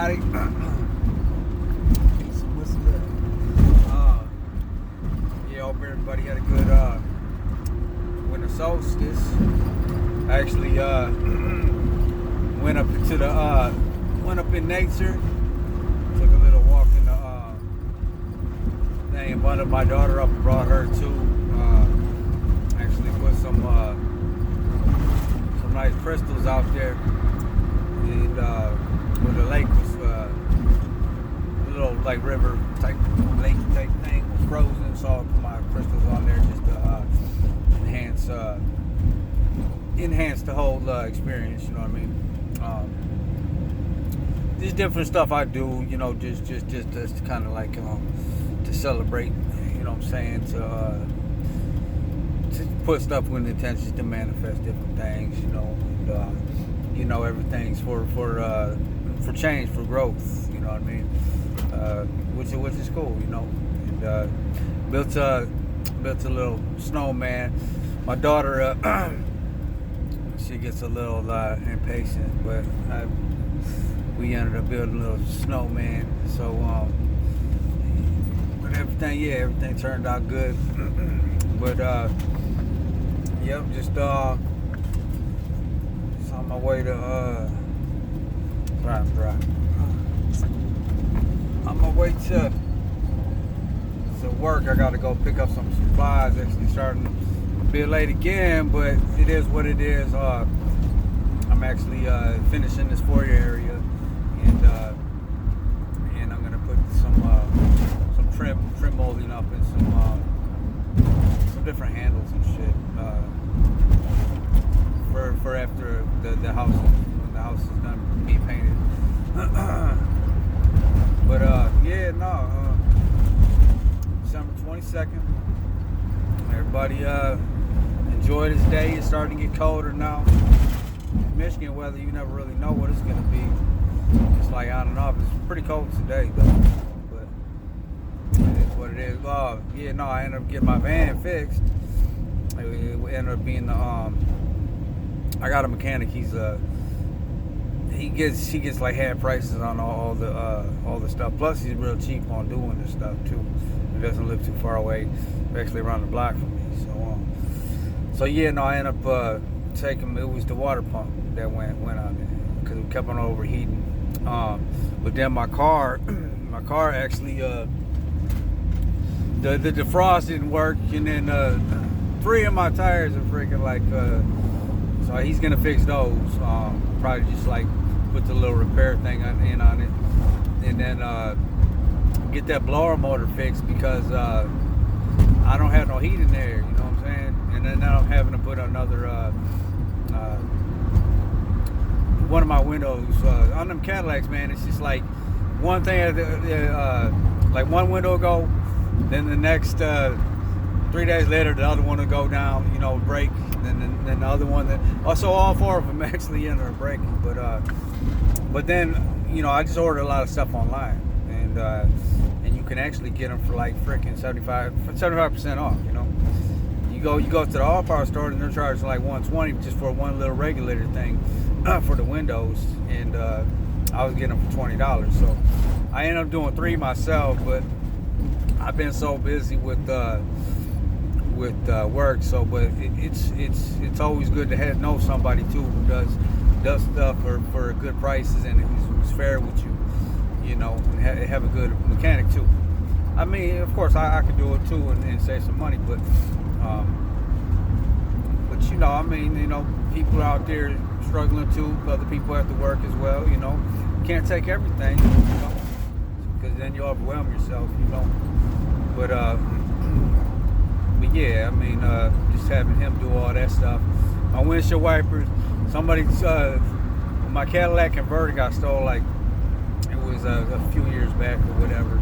everybody. What's that? Yeah, hope everybody had a good winter solstice. I actually went up in nature, took a little walk in the thing, bundled my daughter up and brought her too. Actually put some nice crystals out there, and where the lake was a little like river type lake type thing was frozen, so I put my crystals on there just to enhance the whole experience. You know what I mean? Just different stuff I do, you know, just kind of like to celebrate. You know what I'm saying? To put stuff with intentions to manifest different things. You know, and you know, everything's for change, for growth. You know what I mean? Which is cool. You know, and built a little snowman. My daughter, she gets a little impatient, but we ended up building a little snowman. So, but everything turned out good. But yep, just on my way to on my way to work. I got to go pick up some supplies. Actually, starting a bit late again, but it is what it is. I'm actually finishing this foyer area, and I'm gonna put some trim molding up and some different handles and shit for after the house, when the house is done being painted. But yeah, no. December 22nd. Everybody enjoy this day. It's starting to get colder now. Michigan weather, you never really know what it's gonna be. It's like, I don't know. It's pretty cold today though, but it is what it is. Yeah, no, I ended up getting my van fixed. It ended up being the I got a mechanic. He gets like half prices on all the stuff. Plus, he's real cheap on doing this stuff too. He doesn't live too far away, actually around the block from me. So yeah, no, I ended up taking. It was the water pump that went on there because it kept on overheating. But then my car actually the defrost didn't work, and then 3 of my tires are freaking like. So he's gonna fix those. Probably just like put the little repair thing in on it, and then get that blower motor fixed because I don't have no heat in there. You know what I'm saying? And then now I'm having to put another one of my windows on them Cadillacs. Man, it's just like one thing, like one window will go, then the next 3 days later the other one will go down. You know, break. Then the other one that also all 4 of them actually ended up breaking, but then you know I just ordered a lot of stuff online, and you can actually get them for like freaking 75% off. You know, you go to the All Power store and they're charging like $120 just for one little regulator thing for the windows, and I was getting them for $20. So I ended up doing 3 myself, but I've been so busy with work, so but it's always good to know somebody too who does stuff for good prices and who's fair with you, you know, and have a good mechanic too. I mean, of course I could do it too and save some money, but you know, I mean, you know, people out there struggling too, other people have to work as well, you know. You can't take everything, you know, because then you overwhelm yourself, you know. But yeah, I mean, just having him do all that stuff. My windshield wipers, my Cadillac converter got stolen, like, it was a few years back or whatever.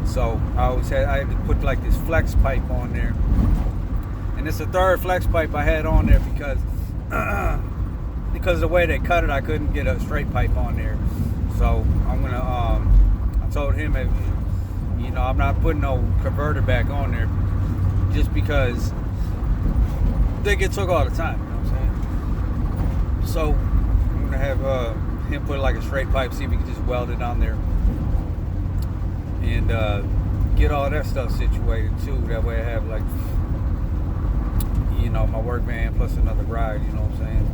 So I had to put like this flex pipe on there. And it's the 3rd flex pipe I had on there because of the way they cut it, I couldn't get a straight pipe on there. So I'm gonna, I told him, you know, I'm not putting no converter back on there, just because they get took all the time, you know what I'm saying? So I'm gonna have him put like a straight pipe, see if we can just weld it on there, and get all that stuff situated too. That way I have like, my work van plus another ride. You know what I'm saying?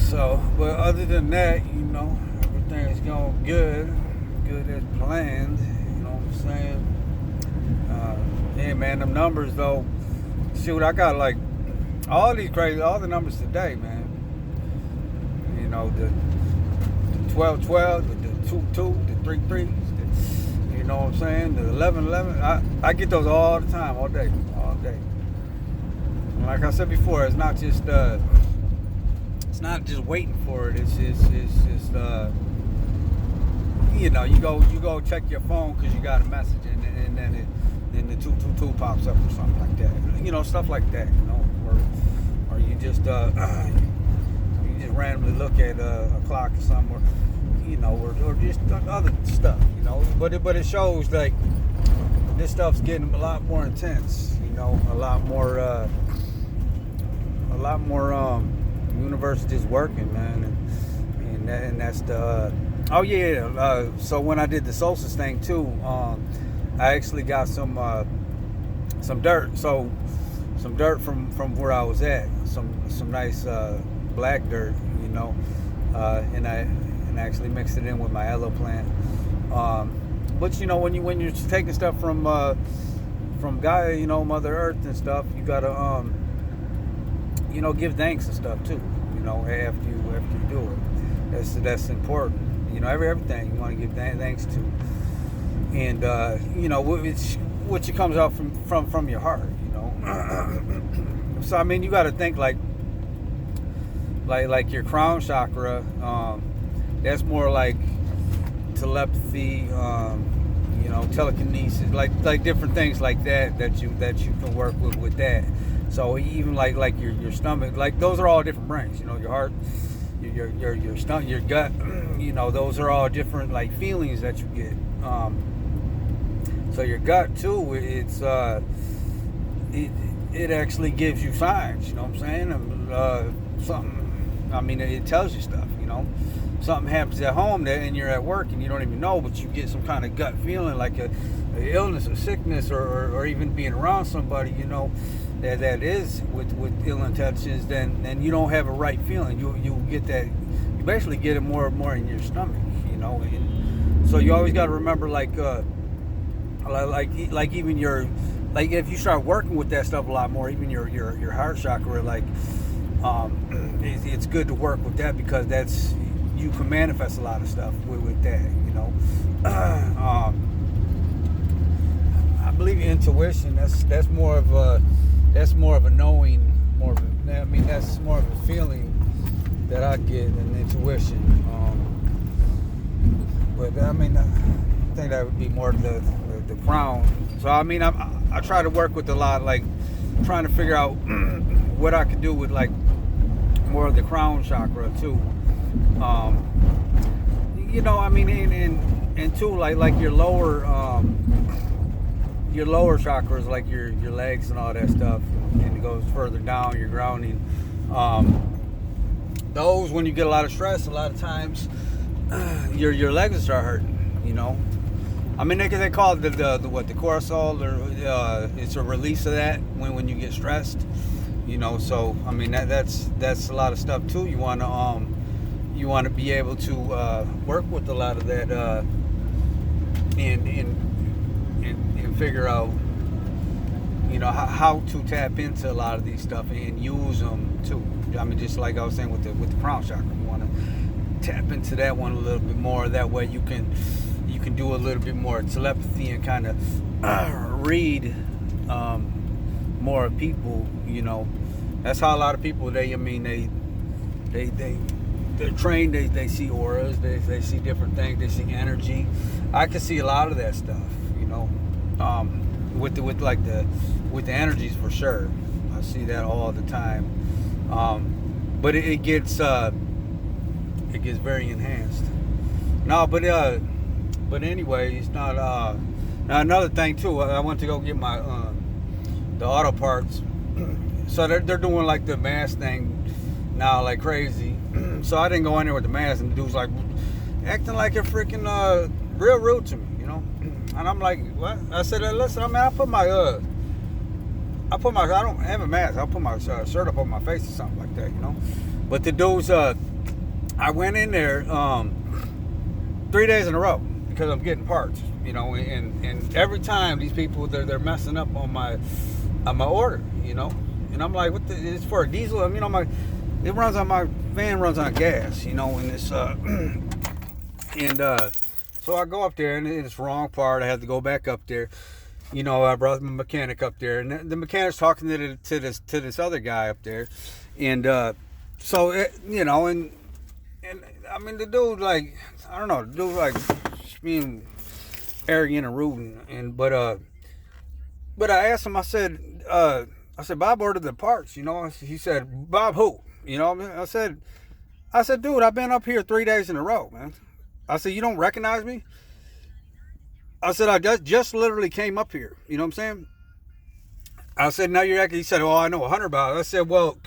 So, but other than that, everything's going good as planned. You know what I'm saying? Yeah, man, them numbers though. Shoot, I got like all the numbers today, man. The 12-12, the 2-2, the 3-3, you know what I'm saying? The 11-11. I get those all the time, all day. And like I said before, it's not just waiting for it. It's you go check your phone because you got a message, and then the 222 pops up or something like that. Stuff like that. Or you just randomly look at a clock or something, or just other stuff, But it shows like this stuff's getting a lot more intense, a lot more universe just working, man, and that's the. So when I did the solstice thing too, I actually got some dirt. So some dirt from where I was at, some nice black dirt, and I actually mixed it in with my aloe plant. But when you're taking stuff from Gaia, Mother Earth and stuff, you gotta give thanks and stuff too. After you do it, that's important. Everything you want to give thanks to, and which comes out from your heart. So you got to think like your crown chakra. That's more like telepathy, telekinesis, like different things like that you can work with that. So even like your stomach, like those are all different brains. Your heart, your stomach, your gut. Those are all different like feelings that you get. So your gut too, it actually gives you signs. You know what I'm saying? Something. It tells you stuff. Something happens at home and you're at work and you don't even know, but you get some kind of gut feeling, like a illness or sickness, or even being around somebody, that is with ill intentions. Then you don't have a right feeling. You get that. You basically get it more in your stomach. And so you always got to remember, like even your, like if you start working with that stuff a lot more, even your heart chakra, like it's good to work with that, because that's, you can manifest a lot of stuff with that. I believe intuition. That's more of a knowing, that's more of a feeling that I get, an intuition. But I think that would be more the crown. So I try to work with a lot, like trying to figure out what I could do with like more of the crown chakra too. And too, like your lower chakras, like your legs and all that stuff, and it goes further down, your grounding. Those, when you get a lot of stress, a lot of times your legs start hurting. They call it the cortisol, or it's a release of that when you get stressed. So that's a lot of stuff too. You want to be able to work with a lot of that, and figure out how to tap into a lot of these stuff and use them too. Just like I was saying with the crown chakra, you want to tap into that one a little bit more. That way you can do a little bit more telepathy and kind of read more of people. That's how a lot of people they're trained. They see auras. They see different things. They see energy. I can see a lot of that stuff. With the energies for sure. I see that all the time. But it gets very enhanced. No, but anyway, it's not. Now another thing too. I went to go get my the auto parts. So they're doing like the mass thing now, like crazy. So I didn't go in there with the mask, and the dude's like acting like a freaking real rude to me, you know. And I'm like, what? I said, listen, I mean, I don't have a mask. I'll put my shirt up on my face or something like that, you know. But the dudes, I went in there 3 days in a row because I'm getting parts, you know. And every time these people, they're messing up on my order, you know. And I'm like, it's for a diesel. I mean, my van runs on gas, you know. And it's so I go up there, and it's the wrong part. I had to go back up there. You know, I brought my mechanic up there, and the mechanic's talking to this other guy up there, and so you know, and I mean, the dude, like, I don't know, the dude, like, being arrogant and rude, but I asked him, I said, Bob ordered the parts, you know. He said, Bob who? You know, I said, dude, I've been up here 3 days in a row, man. I said, you don't recognize me? I said, I just literally came up here. You know what I'm saying? I said, no, you're acting. He said, oh, I know $100. I said, well,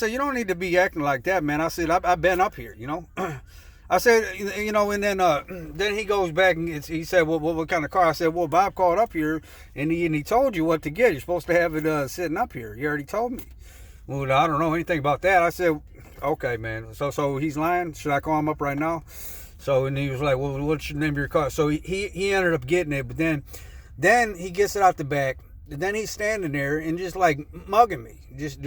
you don't need to be acting like that, man. I said, I've been up here, you know. I said, you know, and then he goes back and he said, well, what kind of car? I said, well, Bob called up here and he told you what to get. You're supposed to have it sitting up here. He already told me. Well, I don't know anything about that. I said, okay, man. So he's lying. Should I call him up right now? So, and he was like, well, what's the name of your car? So he ended up getting it, but then he gets it out the back. And then he's standing there and just like mugging me, just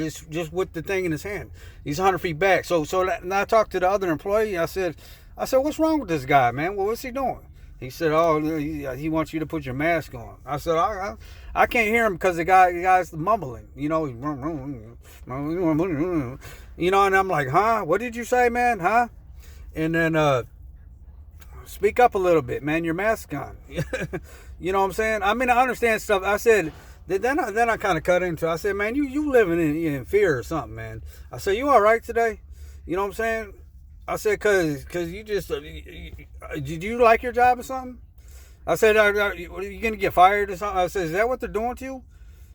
with the thing in his hand. He's 100 feet back. So and I talked to the other employee. I said, what's wrong with this guy, man? Well, what's he doing? He said, oh, he wants you to put your mask on. I said, I can't hear him because the guy's mumbling, you know, you know, and I'm like, huh? What did you say, man? Huh? And then, speak up a little bit, man. Your mask on. You know what I'm saying? I mean, I understand stuff. I said, then I kind of cut into. I said, man, you living in fear or something, man. I said, you all right today? You know what I'm saying? I said, cause you just did you like your job or something? I said, are you gonna get fired or something? I said, is that what they're doing to you?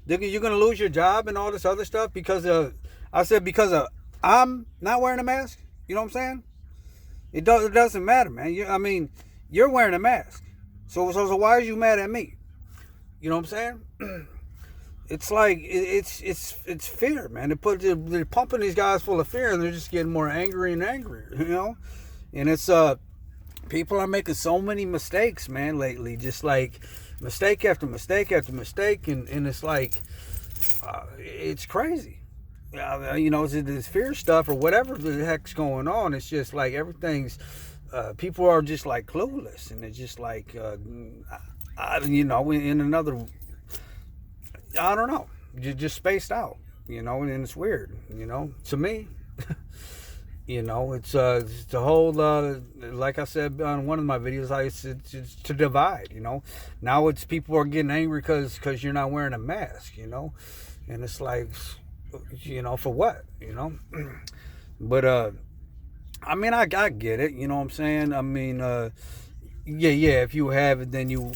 You're gonna lose your job and all this other stuff because because I'm not wearing a mask. You know what I'm saying? It doesn't matter, man. I mean, you're wearing a mask. So why are you mad at me? You know what I'm saying? It's like, it's fear, man. They're pumping these guys full of fear, and they're just getting more angry and angrier, you know? And it's, people are making so many mistakes, man, lately. Just like mistake after mistake after mistake. And it's like, it's crazy. You know, it's this fear stuff or whatever the heck's going on. It's just like everything's, people are just like clueless, and it's just like, you know, in another, I don't know, just spaced out, you know, and it's weird, you know, to me. You know, it's the whole, like I said on one of my videos, it's to divide, you know. Now it's people are getting angry because you're not wearing a mask, you know, and it's like, you know, for what, you know? But I mean, I get it, you know what I'm saying? I mean, yeah, if you have it, then you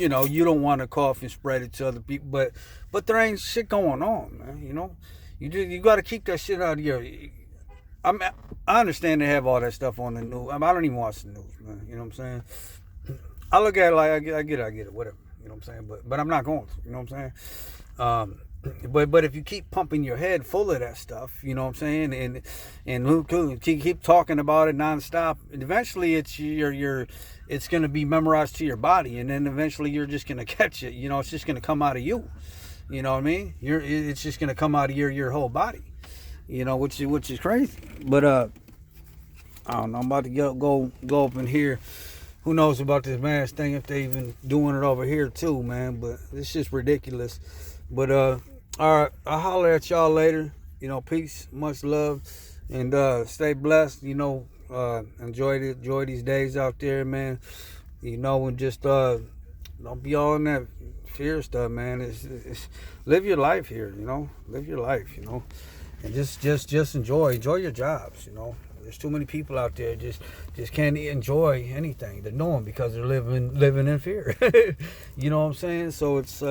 know, you don't want to cough and spread it to other people, but there ain't shit going on, man, you know? You got to keep that shit out of your, I understand they have all that stuff on the news. I don't even watch the news, man, you know what I'm saying? I look at it like, I get it, whatever, you know what I'm saying? But I'm not going to, you know what I'm saying? But if you keep pumping your head full of that stuff, you know what I'm saying, and keep talking about it nonstop, eventually it's going to be memorized to your body, and then eventually you're just going to catch it. You know, it's just going to come out of you. You know what I mean? It's just going to come out of your whole body. You know, which is crazy. But I don't know. I'm about to go up in here. Who knows about this mask thing, if they even doing it over here too, man? But it's just ridiculous. But all right, I'll holler at y'all later. You know, peace, much love, and stay blessed. You know, enjoy these days out there, man. You know, and just don't be all in that fear stuff, man. It's live your life here. You know, live your life. You know, and just enjoy your jobs. You know, there's too many people out there just can't enjoy anything they're doing because they're living in fear. You know what I'm saying? So it's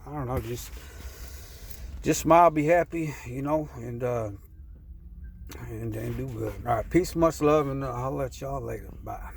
I don't know, just smile, be happy, you know, and And then do good. All right, peace, much love, and I'll let y'all later. Bye.